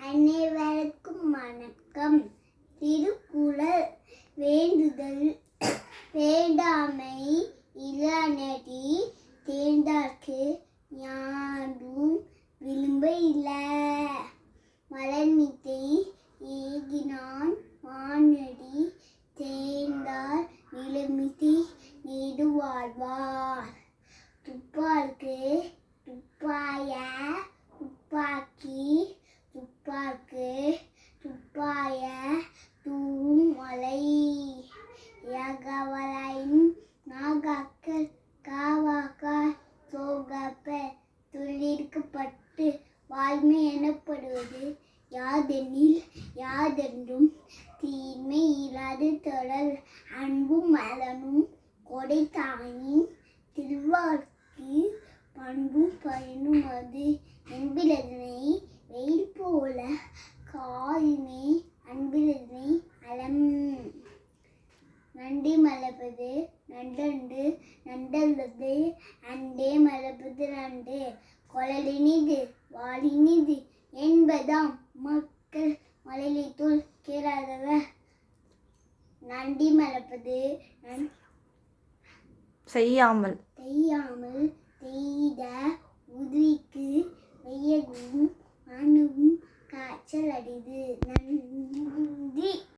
அனைவருக்கும் வணக்கம். திருக்குறள் வேண்டுதல் வேண்டாமை இலானடி தேர்ந்தார்க்கு யாண்டும் விரும்ப இல்ல. மலர்மிசை ஏகினான் வானடி தேர்ந்தார் நிலமிசை நீடு வாழ்வார். துப்பார்க்கு துப்பாய துப்பாக்கி துப்பார்க்கு துப்பாய தூவும் மலை. யாகவலையும் நாகாக்கள் காவாக்கார் சோகப்ப தொழிற்கப்பட்டு வாழ்மை எனப்படுவது யாதெனில் யாதென்றும் தீமை இல்லாது தொடர் அன்பும் மலனும் கொடை தாயின் திருவார்க்கு பண்பும் பயனும் அது என்பிலதனை வெயில் போல காயுமே அன்பிலதனை அலம். நன்றி மலர்ப்பது நன்றன்று நன்றல்லது அண்டே மலர்ப்பது நன்று கொழலினிது வாழினிது என்பதாம் மக்கள் மலையித்துள் கேளாதவர். நன்றி மலர்ப்பது செய்யாமல்